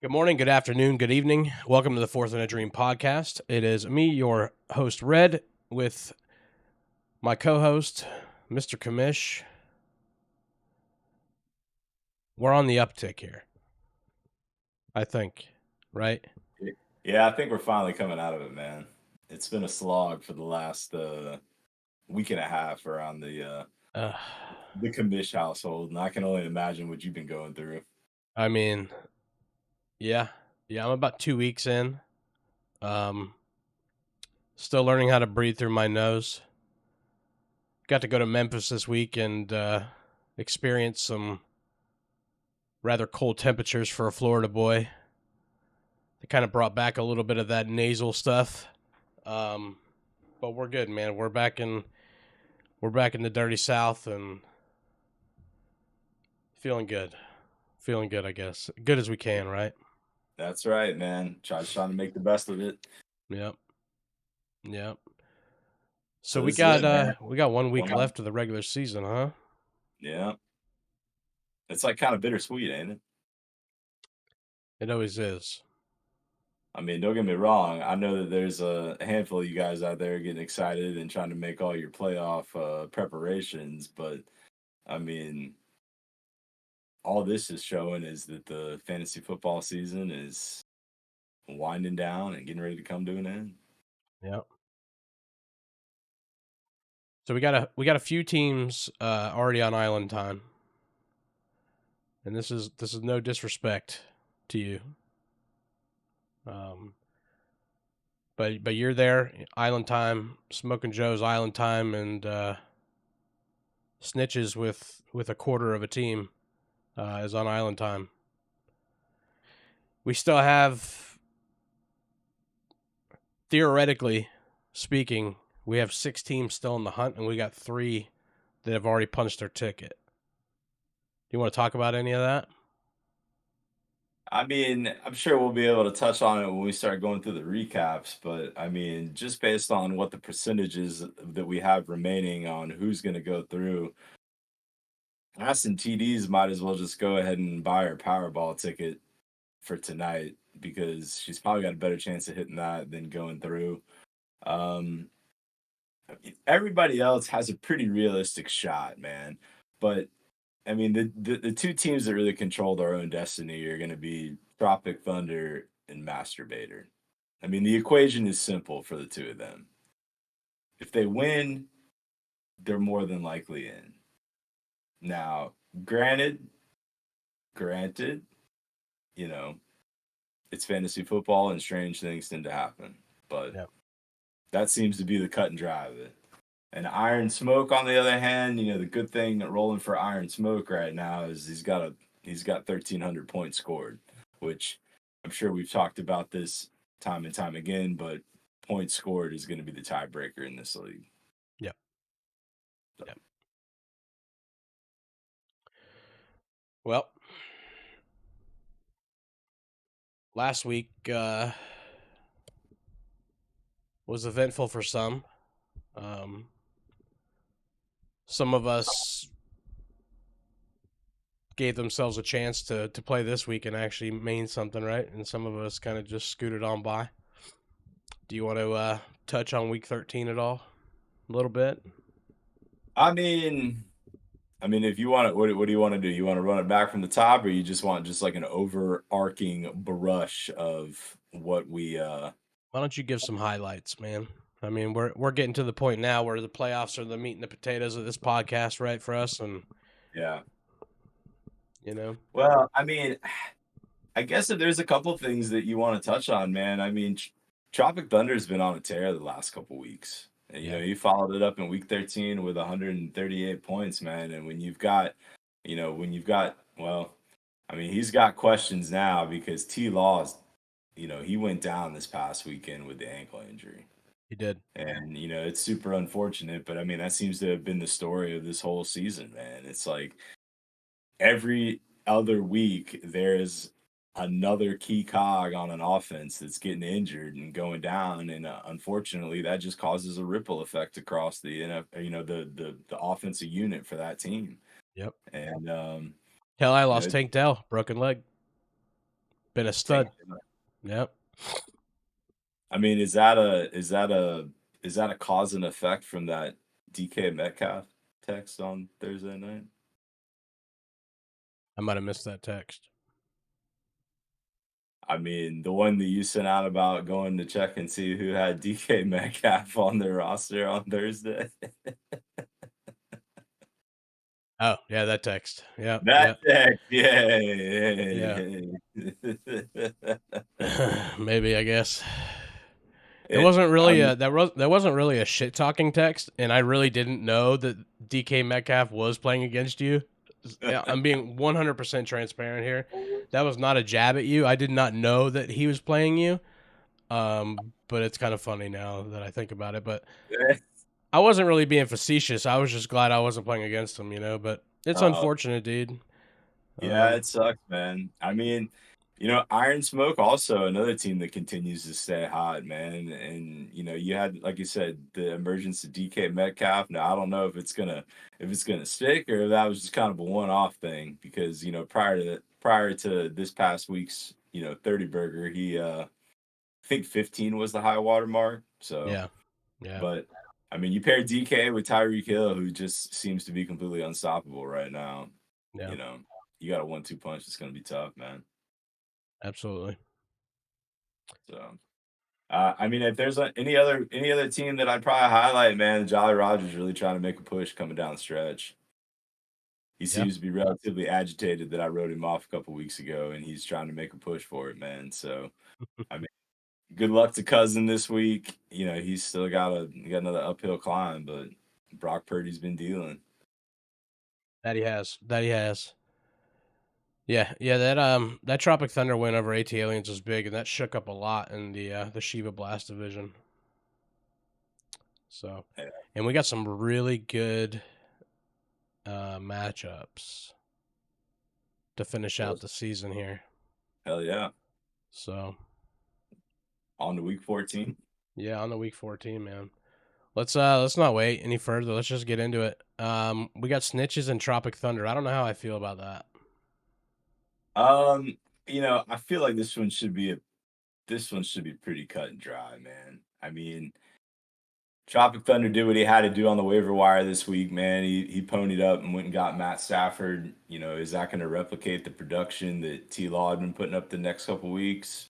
Good morning, good afternoon, good evening. Welcome to the Fourth and a Dream podcast. It is me, your host, Red, with my co host, Mr. Kamish. We're on the uptick here, I think, right? Yeah, I think we're finally coming out of it, man. It's been a slog for the last week and a half around Uh, the Commish household, and I can only imagine what you've been going through. I mean, yeah, I'm about 2 weeks in. Um, Still learning how to breathe through my nose. Got to go to Memphis this week and experience some rather cold temperatures for a Florida boy. They kind of brought back a little bit of that nasal stuff. But we're good, man. We're back in the dirty South and feeling good. Feeling good, I guess. Good as we can, right? That's right, man. Trying to make the best of it. Yep. Yep. So So we this is got it, man. 1 week Wow. left of the regular season, huh? Yeah, it's like kind of bittersweet, ain't it? It always is. I mean, don't get me wrong. I know that there's a handful of you guys out there getting excited and trying to make all your playoff preparations, but I mean, all this is showing is that the fantasy football season is winding down and getting ready to come to an end. Yep. So we got a few teams already on island time. And this is no disrespect to you. Um but you're there, island time, Smoking Joe's island time, and Snitches with a quarter of a team is on island time. We still have, theoretically speaking, we have 6 teams still in the hunt, and we got 3 that have already punched their ticket. Do you want to talk about any of that? I mean, I'm sure we'll be able to touch on it when we start going through the recaps, but I mean, just based on what the percentages that we have remaining on who's going to go through, us and TDs might as well just go ahead and buy her Powerball ticket for tonight because she's probably got a better chance of hitting that than going through. Um, Everybody else has a pretty realistic shot, man. But I mean, the two teams that really control their own destiny are going to be Tropic Thunder and Masturbator. I mean, the equation is simple for the two of them. If they win, they're more than likely in. Now, granted, you know, it's fantasy football and strange things tend to happen, but Yep. that seems to be the cut and dry of it. And Iron Smoke, on the other hand, the good thing rolling for Iron Smoke right now is he's got 1,300 points scored, which I'm sure we've talked about this time and time again, but points scored is going to be the tiebreaker in this league. Yep. So, Yep. Well, last week was eventful for some. Um, some of us gave themselves a chance to play this week and actually mean something, right? And some of us kind of just scooted on by. Do you want to touch on week 13 at all? A little bit? I mean, if you want to, what do you want to do? You want to run it back from the top, or you just want just like an overarching brush of what we Why don't you give some highlights, man? I mean, we're getting to the point now where the playoffs are the meat and the potatoes of this podcast, right, for us, and yeah. you know, Well, I mean, I guess if there's a couple things that you want to touch on, man. I mean, Tropic Thunder's been on a tear the last couple weeks. And, yeah, you followed it up in week 13 with 138 points, man. And well, I mean, he's got questions now because T Laws, he went down this past weekend with the ankle injury. he did. And, it's super unfortunate, but I mean, that seems to have been the story of this whole season, man. It's like every other week there's another key cog on an offense that's getting injured and going down, and unfortunately that just causes a ripple effect across the the offensive unit for that team. Yep. And Hell, I you know lost it, Tank Dell, broken leg. Been a stud. Yep. I mean, is that a cause and effect from that DK Metcalf text on Thursday night? I might have missed that text. I mean, the one that you sent out about going to check and see who had DK Metcalf on their roster on Thursday. Oh, yeah, that text. Yeah. That text, Yeah. Maybe, I guess. It wasn't really that wasn't really a shit talking text, and I really didn't know that DK Metcalf was playing against you. I'm being 100% transparent here. That was not a jab at you. I did not know that he was playing you. But it's kind of funny now that I think about it. But I wasn't really being facetious. I was just glad I wasn't playing against him, But it's unfortunate, dude. Yeah, it sucks, man. I mean, Iron Smoke also another team that continues to stay hot, man. And you had, like you said, the emergence of DK Metcalf. Now I don't know if it's gonna stick or if that was just kind of a one-off thing because prior to this past week's 30 burger, he I think 15 was the high water mark. So yeah. But I mean, you pair DK with Tyreek Hill, who just seems to be completely unstoppable right now. Yeah. You got a 1-2 punch. It's going to be tough, man. Absolutely. So, I mean, if there's any other team that I'd probably highlight, man, Jolly Roger's really trying to make a push coming down the stretch. He seems to be relatively agitated that I wrote him off a couple weeks ago, and he's trying to make a push for it, man. So, I mean, good luck to Cousin this week. He's still got another uphill climb, but Brock Purdy's been dealing. That he has. Yeah, that Tropic Thunder win over AT Aliens was big, and that shook up a lot in the Shiva Blast division. So, and we got some really good matchups to finish out the season here. Hell yeah! So, on to week 14. Yeah, on to week 14, man. Let's not wait any further. Let's just get into it. We got Snitches and Tropic Thunder. I don't know how I feel about that. I feel like this one should be pretty cut and dry, man. I mean, Tropic Thunder did what he had to do on the waiver wire this week, man. He ponied up and went and got Matt Stafford. Is that going to replicate the production that T-Law had been putting up the next couple weeks?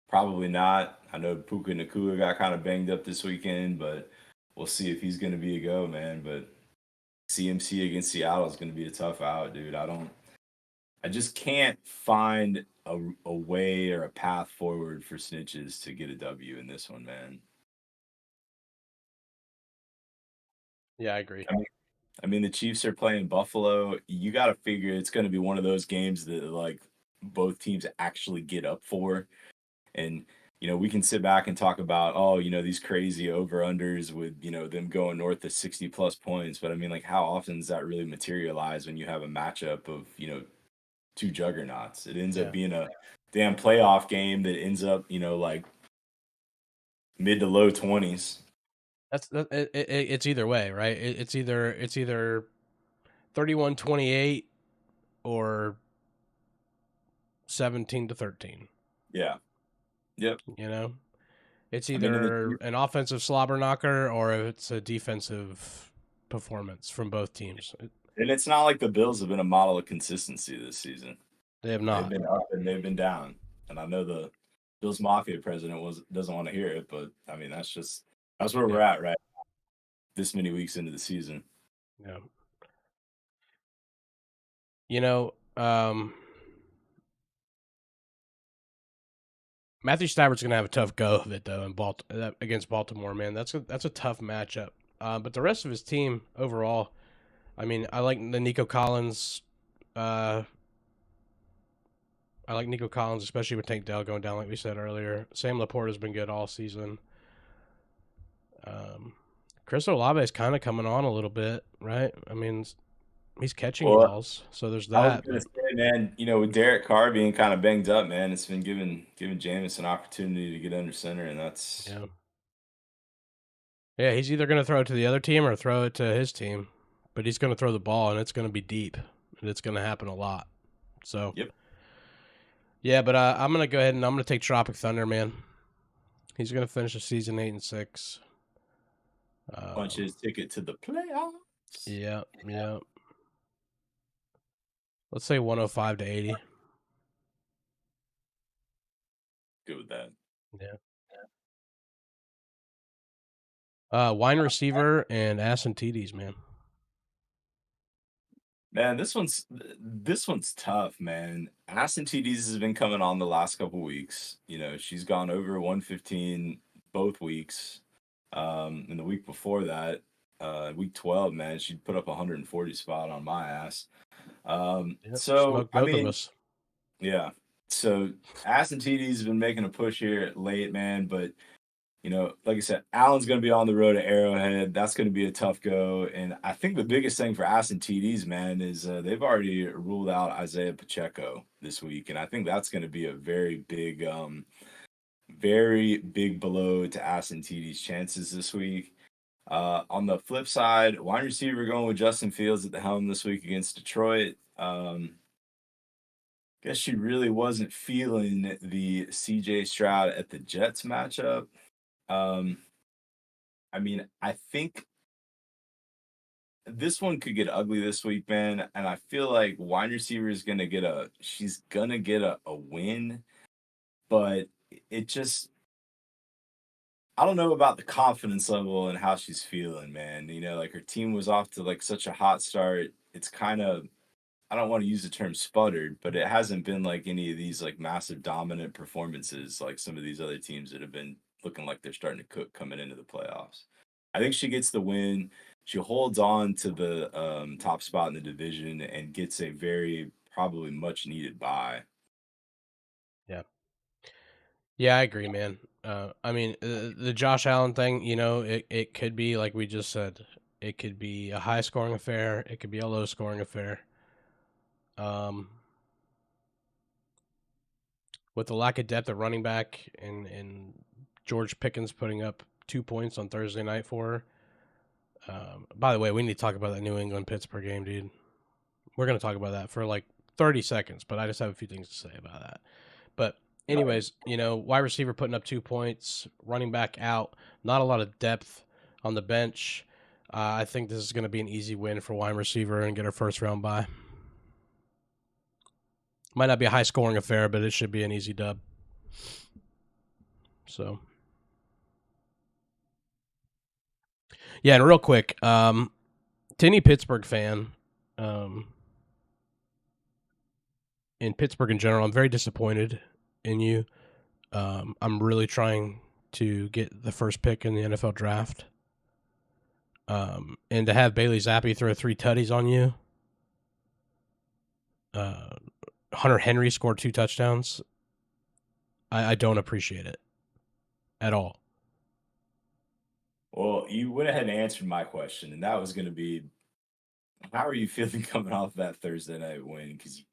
Probably not. I know Puka Nacua got kind of banged up this weekend, but we'll see if he's going to be a go, man. But CMC against Seattle is going to be a tough out, dude. I just can't find a way or a path forward for Snitches to get a W in this one, man. Yeah, I agree. I mean, the Chiefs are playing Buffalo. You got to figure it's going to be one of those games that like both teams actually get up for. And, we can sit back and talk about, these crazy over-unders with, them going north of 60 plus points. But I mean, like, how often does that really materialize when you have a matchup of, two juggernauts? It ends up being a damn playoff game that ends up, like mid to low 20s. It's either way, right? It's either 31-28 or 17-13. Yeah. Yep. It's either an offensive slobber knocker or it's a defensive performance from both teams. And it's not like the Bills have been a model of consistency this season. They have not. They've been up and they've been down. And I know the Bills Mafia president doesn't want to hear it, but I mean that's where we're at right now, this many weeks into the season. Yeah. Matthew Stafford's gonna have a tough go of it though against Baltimore, man. That's a tough matchup. But the rest of his team overall, I mean, I like the Nico Collins. I like Nico Collins, especially with Tank Dell going down, like we said earlier. Sam Laporte has been good all season. Chris Olave is kind of coming on a little bit, right? I mean, he's catching balls, so there's that. I was gonna say, man, with Derek Carr being kind of banged up, man, it's been giving Jameis an opportunity to get under center, and that's yeah. He's either gonna throw it to the other team or throw it to his team, but he's gonna throw the ball, and it's gonna be deep, and it's gonna happen a lot. So Yeah, but I'm gonna go ahead and I'm gonna take Tropic Thunder, man. He's gonna finish the season 8-6. Punch his ticket to the playoffs. Yeah, yeah. Let's say 105 to 80. Good with that. Yeah. Wine receiver and Aston TDs, man. Man, this one's tough, man. Aston TDs has been coming on the last couple weeks. You know, she's gone over 115 both weeks. And the week before that, week 12, man, she put up 140 spot on my ass. Yep. So Smoked I both of mean, us. yeah. So Aston TD's has been making a push here late, man, but like I said, Allen's going to be on the road to Arrowhead. That's going to be a tough go. And I think the biggest thing for Aston TDs, man, is they've already ruled out Isaiah Pacheco this week. And I think that's going to be a very big blow to Aston TD's chances this week. On the flip side, wide receiver going with Justin Fields at the helm this week against Detroit. Guess she really wasn't feeling the CJ Stroud at the Jets matchup. Um, I mean, I think this one could get ugly this week, man. And I feel like wide receiver is she's gonna get a win, but it just I don't know about the confidence level and how she's feeling, man. Like her team was off to like such a hot start. It's kind of I don't want to use the term sputtered, but it hasn't been like any of these like massive dominant performances like some of these other teams that have been looking like they're starting to cook coming into the playoffs. I think she gets the win. She holds on to the top spot in the division and gets a very probably much needed bye. Yeah. Yeah, I agree, man. I mean, the Josh Allen thing, it could be like we just said. It could be a high scoring affair. It could be a low scoring affair. Um, with the lack of depth at running back and George Pickens putting up 2 points on Thursday night for her. By the way, we need to talk about that New England Pittsburgh game, dude. We're gonna talk about that for like 30 seconds, but I just have a few things to say about that. But anyways, wide receiver putting up 2 points, running back out, not a lot of depth on the bench. I think this is going to be an easy win for wide receiver and get her first round bye. Might not be a high scoring affair, but it should be an easy dub. So, yeah, and real quick, to any Pittsburgh fan, in Pittsburgh in general, I'm very disappointed in you. I'm really trying to get the first pick in the NFL draft. And to have Bailey Zappi throw 3 tutties on you, Hunter Henry scored 2 touchdowns. I don't appreciate it at all. Well, you went ahead and answered my question, and that was going to be, how are you feeling coming off that Thursday night win? Because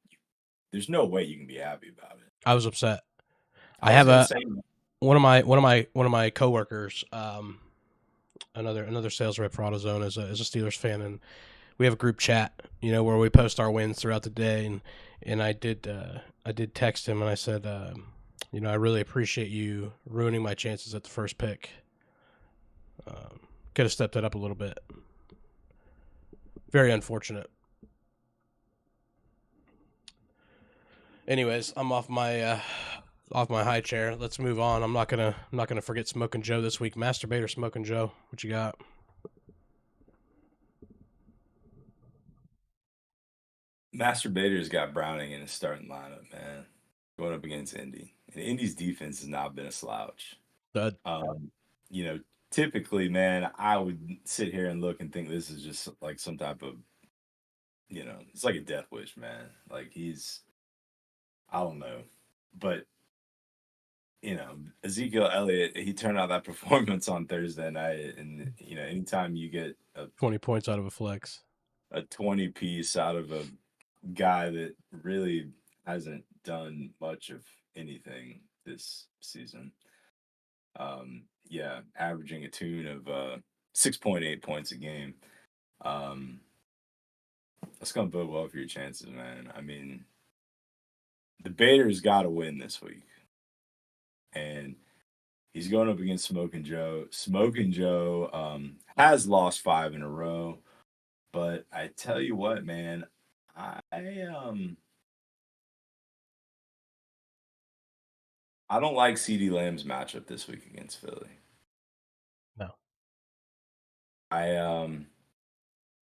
there's no way you can be happy about it. I was upset. I I was have going to a say, one of my coworkers, another sales rep for AutoZone, is a Steelers fan, and we have a group chat, where we post our wins throughout the day, and I did text him and I said, I really appreciate you ruining my chances at the first pick. Could have stepped it up a little bit. Very unfortunate. Anyways, I'm off my high chair. Let's move on. I'm not gonna forget Smoking Joe this week. Masturbator Smoking Joe, what you got? Masturbator's got Browning in his starting lineup, man, going up against Indy. And Indy's defense has not been a slouch. Dud. Um, you know, typically, man, I would sit here and look and think this is just like some type of, it's like a death wish, man. Like I don't know. But, Ezekiel Elliott, he turned out that performance on Thursday night. And, anytime you get 20 points out of a flex. a 20 piece out of a guy that really hasn't done much of anything this season. Yeah, averaging a tune of 6.8 points a game. That's gonna bode well for your chances, man. I mean, the Bader's got to win this week, and he's going up against Smoking Joe. Smoking Joe has lost 5 in a row, but I tell you what, man, I don't like CeeDee Lamb's matchup this week against Philly. No. I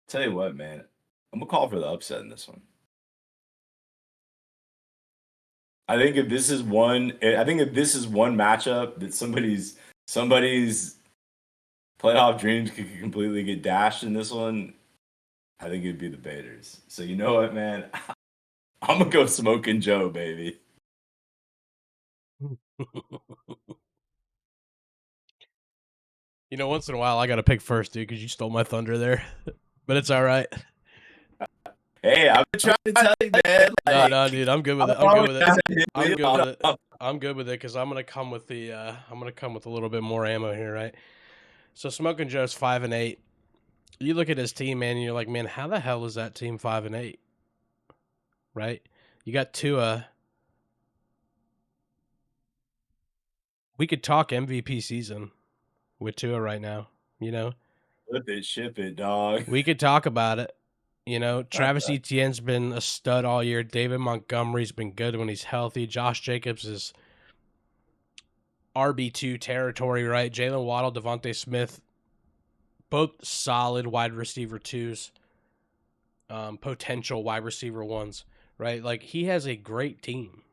tell you what, man, I'm gonna call for the upset in this one. I think if this is one matchup that somebody's playoff dreams could completely get dashed in this one, I think it'd be the Baders. So you know what, man, I'm gonna go Smoking Joe, baby. You know, once in a while I got to pick first, dude, because you stole my thunder there. But it's all right. Hey, I've been trying to tell you, man. No, dude, I'm good with it. I'm good with it. I'm good with it because I'm gonna come with a little bit more ammo here, right? So Smoking Joe's 5-8. You look at his team, man, and you're like, man, how the hell is that team 5-8? Right? You got Tua. We could talk MVP season with Tua right now, you know? Flip it, ship it, dog. We could talk about it. You know, Travis Etienne's been a stud all year. David Montgomery's been good when he's healthy. Josh Jacobs is RB2 territory, right? Jalen Waddle, Devontae Smith, both solid wide receiver 2s, potential wide receiver 1s, right? Like, he has a great team.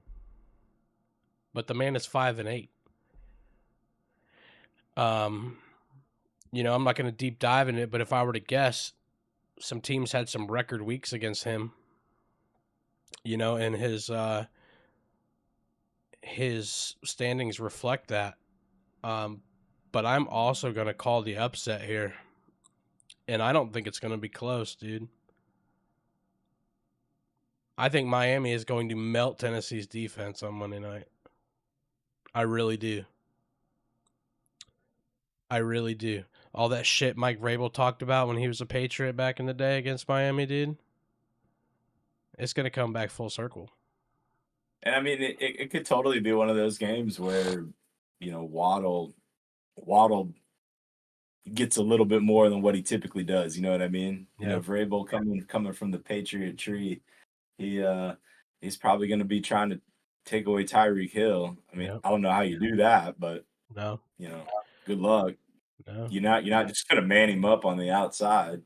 But the man is 5-8. You know, I'm not going to deep dive in it, but if I were to guess, some teams had some record weeks against him, you know, and his standings reflect that. But I'm also going to call the upset here, and I don't think it's going to be close, dude. I think Miami is going to melt Tennessee's defense on Monday night. I really do. I really do. All that shit Mike Vrabel talked about when he was a Patriot back in the day against Miami, dude, it's going to come back full circle. And I mean, it could totally be one of those games where, you know, Waddle gets a little bit more than what he typically does. You know what I mean? Yeah. You know, Vrabel coming from the Patriot tree, he's probably going to be trying to take away Tyreek Hill. I mean, I don't know how you do that, but no, you know, good luck. No. You're not just going to man him up on the outside.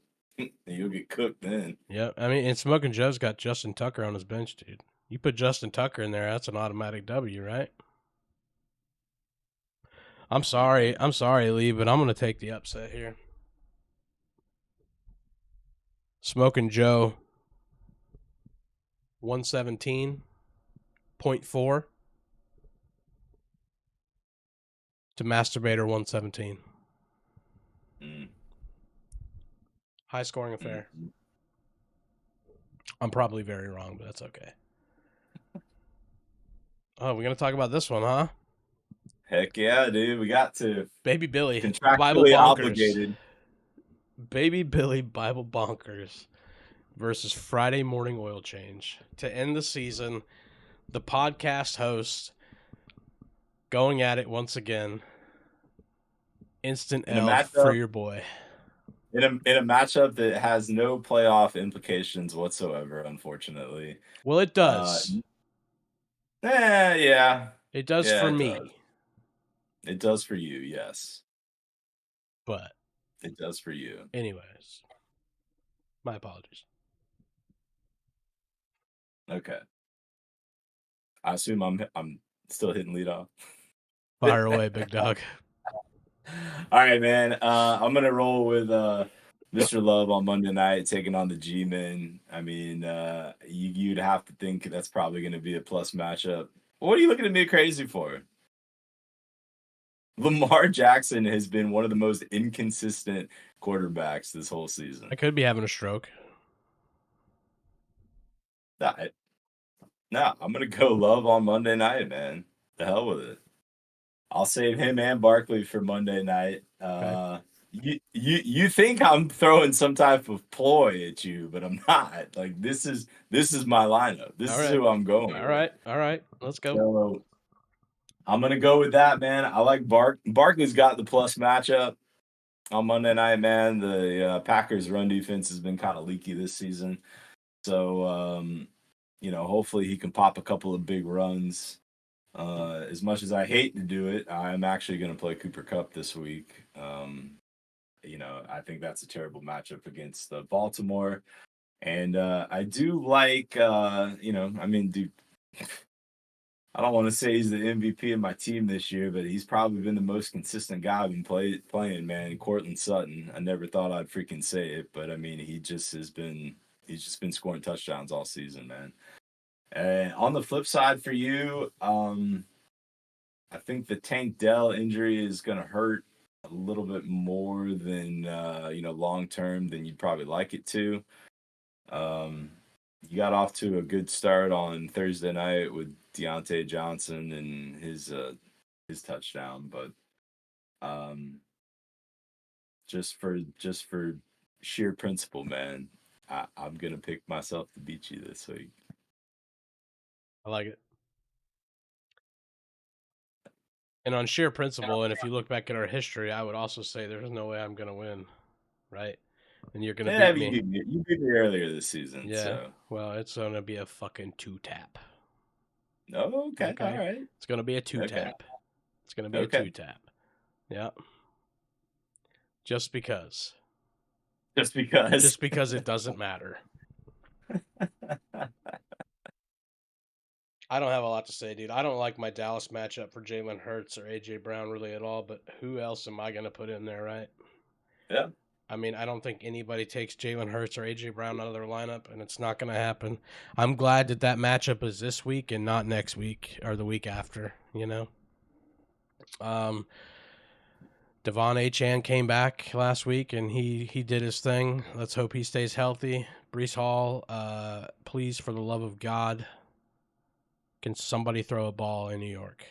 You'll get cooked then. Yeah, I mean, and Smoking Joe's got Justin Tucker on his bench, dude. You put Justin Tucker in there, that's an automatic W, right? I'm sorry, Lee, but I'm going to take the upset here. Smoking Joe, 117.4 to Masturbator 117. High scoring affair. I'm probably very wrong, but that's okay. Oh, we're going to talk about this one, huh? Heck yeah, dude. We got to. Baby Billy, Contractually Bible Bonkers. obligated. Baby Billy, Bible Bonkers versus Friday Morning Oil Change. To end the season, the podcast host going at it once again. Instant L for your boy. In a matchup that has no playoff implications whatsoever, unfortunately. Well, it does. Yeah. It does for me. It does for you, yes. But it does for you. Anyways, my apologies. Okay. I assume I'm still hitting lead off. Fire away, big dog. All right, man. I'm gonna roll with Mr. Love on Monday night, taking on the G-Men. I mean, you'd have to think that's probably going to be a plus matchup. What are you looking at me crazy for? Lamar Jackson has been one of the most inconsistent quarterbacks this whole season. I could be having a stroke. No, I'm going to go Love on Monday night, man. The hell with it. I'll save him and Barkley for Monday night. Okay. You think I'm throwing some type of ploy at you, but I'm not. Like this is my lineup. All This is right. who I'm going All with. right. All right. Let's go. So I'm gonna go with that, man. I like Barkley's got the plus matchup on Monday night, man. The Packers' run defense has been kind of leaky this season, so hopefully he can pop a couple of big runs. As much as I hate to do it, I'm actually going to play Cooper Kupp this week. I think that's a terrible matchup against Baltimore, and I do like, dude. I don't want to say he's the MVP of my team this year, but he's probably been the most consistent guy I've been playing, man. Courtland Sutton. I never thought I'd freaking say it, but I mean, he's just been scoring touchdowns all season, man. And on the flip side for you, I think the Tank Dell injury is going to hurt a little bit more than long term than you'd probably like it to. You got off to a good start on Thursday night with Deontay Johnson and his touchdown, but just for sheer principle, man, I'm gonna pick myself to beat you this week. I like it. And on sheer principle, and if you look back at our history, I would also say there's no way I'm going to win, right? And you're going to Yeah, beat me. you beat me earlier this season, Yeah. so Well, it's going to be a fucking 2-tap. oh, okay, all Okay. right, It's going to be a 2-tap. okay, It's going to be a okay. 2-tap. Yeah. Just because. Just because. Just because it doesn't matter. I don't have a lot to say, dude. I don't like my Dallas matchup for Jalen Hurts or AJ Brown really at all, but who else am I going to put in there, right? Yeah. I mean, I don't think anybody takes Jalen Hurts or AJ Brown out of their lineup, and it's not going to happen. I'm glad that matchup is this week and not next week or the week after. Devon Achane came back last week and he did his thing. Let's hope he stays healthy. Breece Hall, please, for the love of God, can somebody throw a ball in New York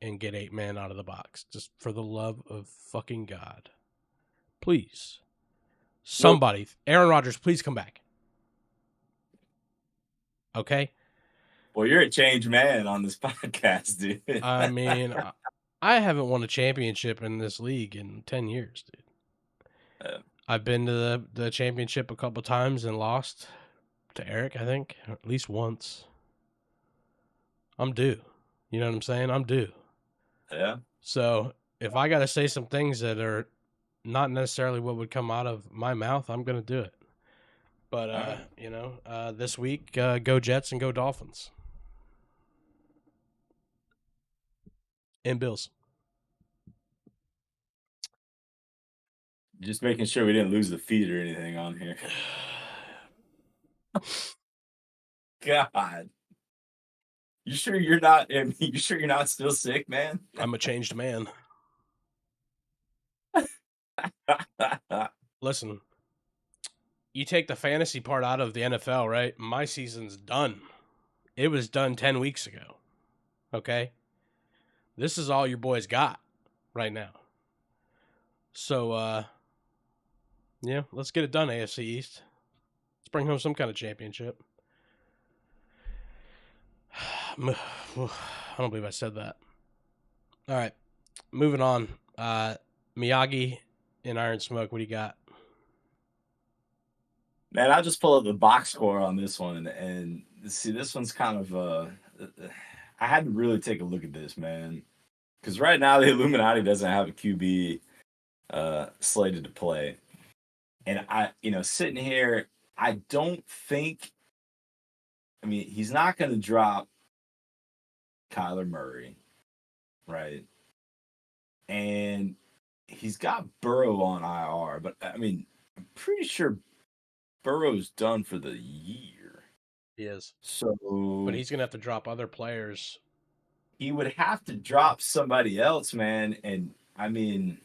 and get 8 men out of the box? Just for the love of fucking God, please. Somebody, Aaron Rodgers, please come back. Okay? Well, you're a changed man on this podcast, dude. I mean, I haven't won a championship in this league in 10 years, dude. I've been to the championship a couple times and lost to Eric, I think, at least once. I'm due. You know what I'm saying? I'm due. Yeah. So if I got to say some things that are not necessarily what would come out of my mouth, I'm going to do it. But, this week, go Jets and go Dolphins. And Bills. Just making sure we didn't lose the feed or anything on here. God. You sure you're not still sick, man? I'm a changed man. Listen, you take the fantasy part out of the NFL, right? My season's done. It was done 10 weeks ago. Okay? This is all your boys got right now. So, yeah, let's get it done, AFC East. Let's bring home some kind of championship. I don't believe I said that. All right, moving on. Miyagi and Iron Smoke, what do you got? Man, I just pull up the box score on this one, and see, this one's kind of I had to really take a look at this, man, because right now the Illuminati doesn't have a QB slated to play, and sitting here, I don't think. I mean, he's not going to drop Kyler Murray, right? And he's got Burrow on IR, but I mean, I'm pretty sure Burrow's done for the year. He is. So, but he's gonna have to drop other players. He would have to drop somebody else, man. And I mean,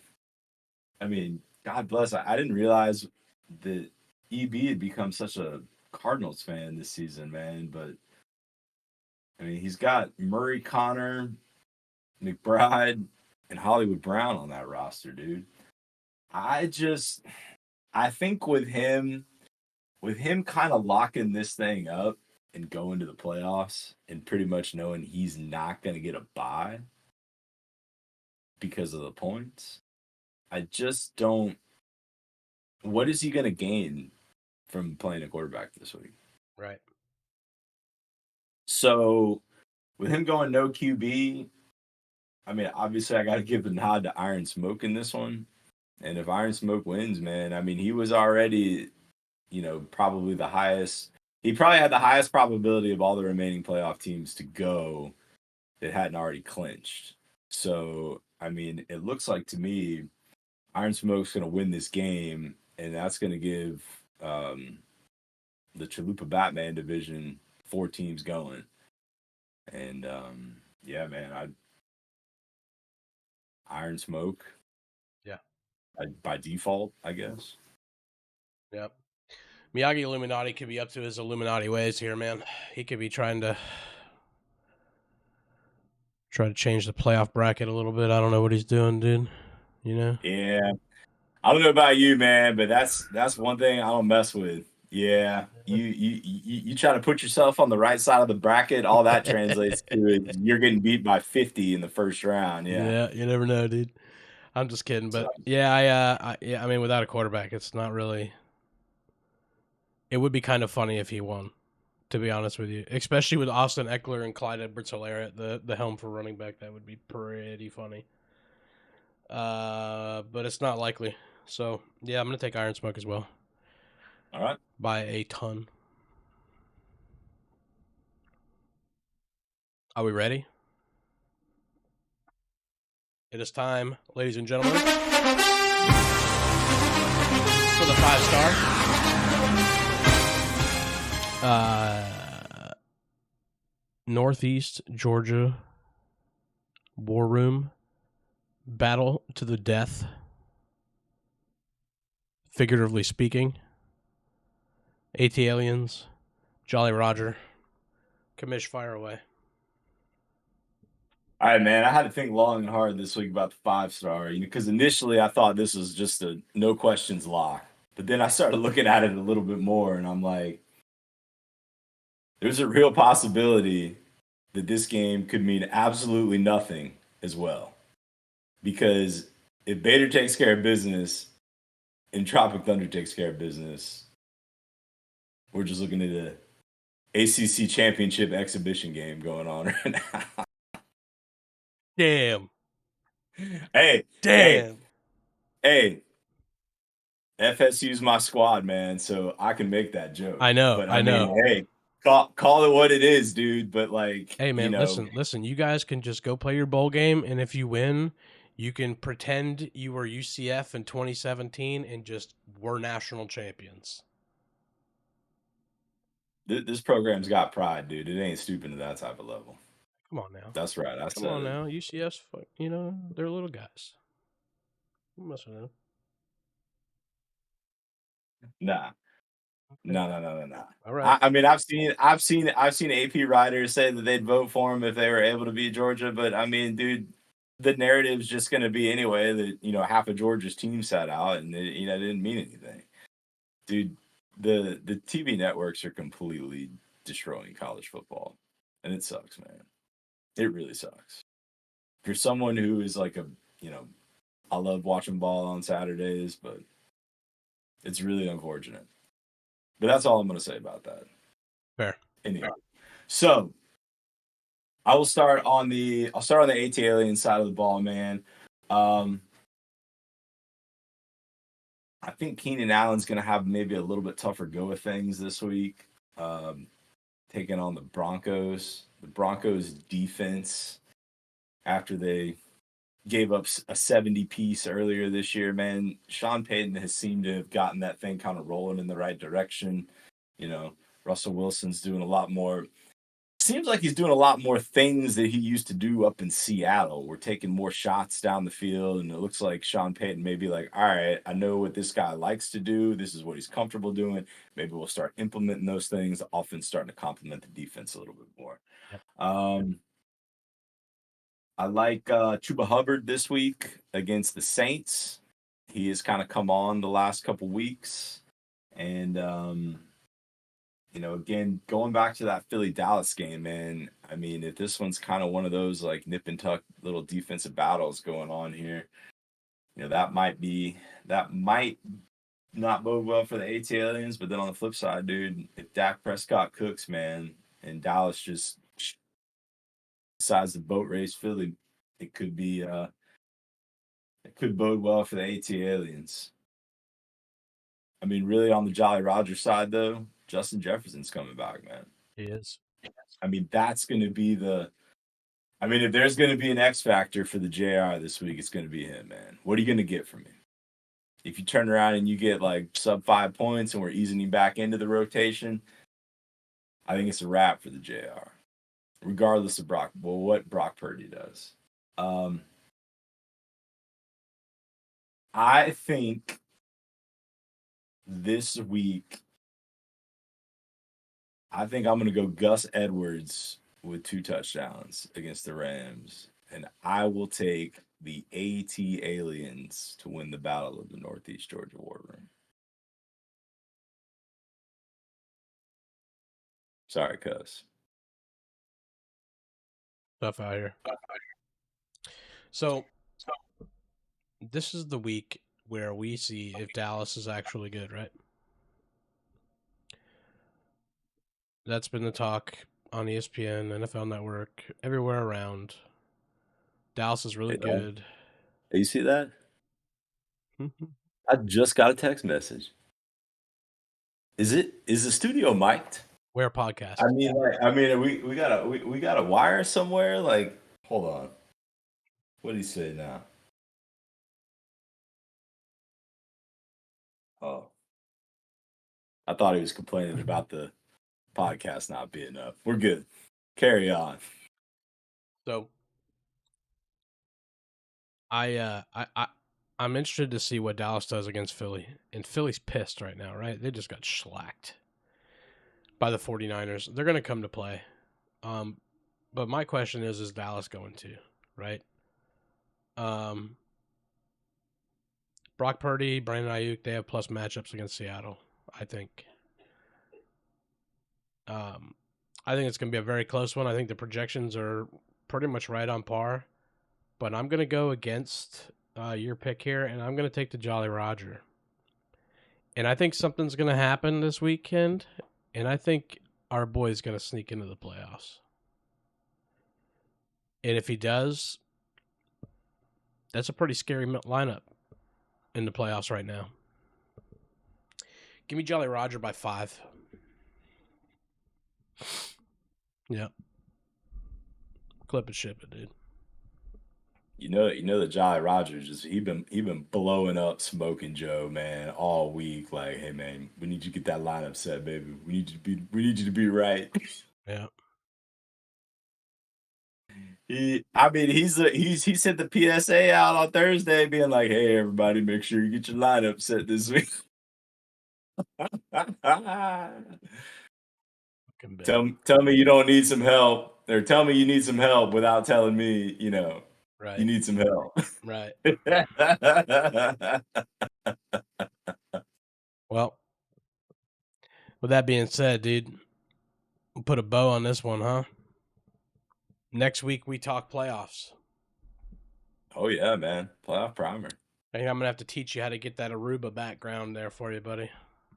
God bless. I didn't realize that EB had become such a Cardinals fan this season, man. But I mean, he's got Murray, Connor, McBride, and Hollywood Brown on that roster, dude. I think with him kind of locking this thing up and going to the playoffs and pretty much knowing he's not going to get a bye because of the points, I just don't. What is he going to gain from playing a quarterback this week? Right. So with him going no QB, I mean, obviously I got to give the nod to Iron Smoke in this one. And if Iron Smoke wins, man, I mean, he was already, probably the highest. He probably had the highest probability of all the remaining playoff teams to go that hadn't already clinched. So, I mean, it looks like to me, Iron Smoke's going to win this game, and that's going to give the Chalupa Batman division 4 teams going. And yeah, man, Iron Smoke. Yeah. By default, I guess. Yep. Miyagi Illuminati could be up to his Illuminati ways here, man. He could be trying to change the playoff bracket a little bit. I don't know what he's doing, dude. You know? Yeah. I don't know about you, man, but that's one thing I don't mess with. Yeah. You try to put yourself on the right side of the bracket, all that translates to is you're getting beat by 50 in the first round. Yeah. Yeah, you never know, dude. I'm just kidding, but So, yeah, I mean, without a quarterback, it's not really. It would be kind of funny if he won, to be honest with you, especially with Austin Eckler and Clyde Edwards-Helaire at the helm for running back. That would be pretty funny. But it's not likely. So yeah, I'm gonna take Iron Smoke as well. all right. By a ton. Are we ready? It is time, ladies and gentlemen, for the 5-star. Northeast Georgia War Room battle to the death. Figuratively speaking. AT Aliens, Jolly Roger, Commish, fire away. All right, man. I had to think long and hard this week about the 5-star, because initially I thought this was just a no questions lock. But then I started looking at it a little bit more, and I'm like, there's a real possibility that this game could mean absolutely nothing as well. Because if Bader takes care of business and Tropic Thunder takes care of business, we're just looking at a ACC championship exhibition game going on right now. Damn. Hey, Damn. hey. FSU's my squad, man, so I can make that joke. I know, But I know. mean, hey, call it what it is, dude. But like, hey, man, listen. You guys can just go play your bowl game, and if you win, you can pretend you were UCF in 2017 and just were national champions. This program's got pride, dude. It ain't stooping to that type of level. Come on now. That's right. Come on now. UCF's, they're little guys. You must know. Nah. No. All right. I mean, I've seen AP writers say that they'd vote for him if they were able to beat Georgia, but I mean, dude, the narrative's just going to be anyway that half of Georgia's team sat out and it didn't mean anything, dude. The TV networks are completely destroying college football, and it sucks, man. It really sucks. For someone who is like I love watching ball on Saturdays, but it's really unfortunate. But that's all I'm going to say about that. Fair. Anyway, so I'll start on the AT Alien side of the ball, man. I think Keenan Allen's going to have maybe a little bit tougher go of things this week, taking on the Broncos. The Broncos defense, after they gave up a 70 piece earlier this year, man, Sean Payton has seemed to have gotten that thing kind of rolling in the right direction. Russell Wilson's doing a lot more. Seems like he's doing a lot more things that he used to do up in Seattle. We're taking more shots down the field, and it looks like Sean Payton may be like, all right, I know what this guy likes to do. This is what he's comfortable doing. Maybe we'll start implementing those things. The offense starting to complement the defense a little bit more. Yep. I like Chuba Hubbard this week against the Saints. He has kind of come on the last couple weeks. And again, going back to that Philly Dallas game, man. I mean, if this one's kind of one of those like nip and tuck little defensive battles going on here, that might not bode well for the AT Aliens. But then on the flip side, dude, if Dak Prescott cooks, man, and Dallas just decides to boat race Philly, it could bode well for the AT Aliens. I mean, really on the Jolly Roger side, though, Justin Jefferson's coming back, man. He is. I mean, that's going to be if there's going to be an X factor for the JR this week, it's going to be him, man. What are you going to get from him? If you turn around and you get like sub 5 points and we're easing him back into the rotation, I think it's a wrap for the JR, regardless of what Brock Purdy does. I think this week, I'm going to go Gus Edwards with 2 touchdowns against the Rams, and I will take the AT Aliens to win the Battle of the Northeast Georgia War Room. Sorry, cuz. Tough out here. So this is the week where we see if Dallas is actually good, right? That's been the talk on ESPN, NFL Network, everywhere around. Dallas is really good. You see that? I just got a text message. Is the studio mic'd? We're a podcast. We got a wire somewhere. Like, hold on. What did he say now? Oh, I thought he was complaining about the podcast not being up. We're good. Carry on. So, I'm interested to see what Dallas does against Philly. And Philly's pissed right now, right? They just got shellacked by the 49ers. They're going to come to play. But my question is Dallas going to, right? Brock Purdy, Brandon Ayuk, they have plus matchups against Seattle, I think. I think it's going to be a very close one. I think the projections are pretty much right on par. But I'm going to go against your pick here, and I'm going to take the Jolly Roger. And I think something's going to happen this weekend, and I think our boy's going to sneak into the playoffs. And if he does, that's a pretty scary lineup in the playoffs right now. Give me Jolly Roger by 5. Yep. Clip and ship it, dude. You know the Jolly Rogers he been blowing up Smoking Joe, man, all week. Like, hey man, we need you to get that lineup set, baby. We need you to be right. Yeah. He sent the PSA out on Thursday, being like, "Hey, everybody, make sure you get your lineup set this week." Tell me you don't need some help, or tell me you need some help without telling me, right. You need some help. Right. Well, with that being said, dude, we'll put a bow on this one, huh? Next week we talk playoffs. Oh yeah, man. Playoff primer. I think I'm gonna have to teach you how to get that Aruba background there for you, buddy.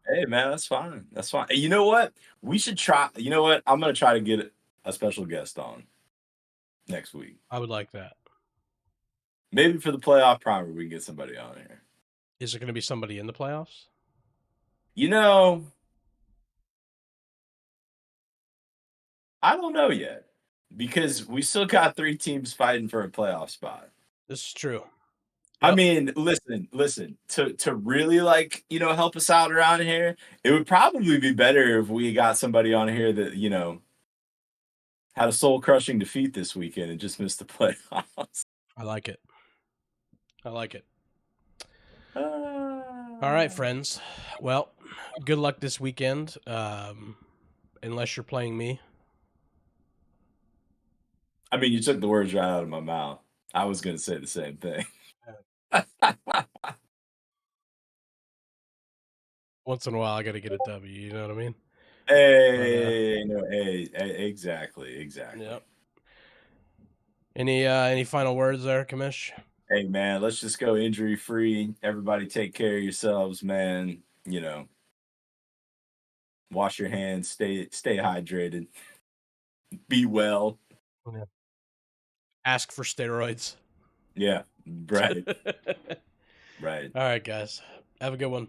Hey man, that's fine. That's fine. You know what? We should try. You know what? I'm gonna try to get a special guest on next week. I would like that. Maybe for the playoff primer, we can get somebody on here. Is there gonna be somebody in the playoffs? I don't know yet, because we still got 3 teams fighting for a playoff spot. This is true. Yep. I mean, listen, to really help us out around here, it would probably be better if we got somebody on here that, had a soul crushing defeat this weekend and just missed the playoffs. I like it. All right, friends. Well, good luck this weekend. Unless you're playing me. I mean, you took the words right out of my mouth. I was going to say the same thing. Once in a while, I got to get a W. You know what I mean? But Hey, no, hey, exactly, yep. exactly. Any final words there, Kamish? Hey, man, let's just go injury free. Everybody take care of yourselves, man. Wash your hands, stay hydrated, be well. Yeah. Ask for steroids. Yeah, right, All right. right, guys. Have a good one.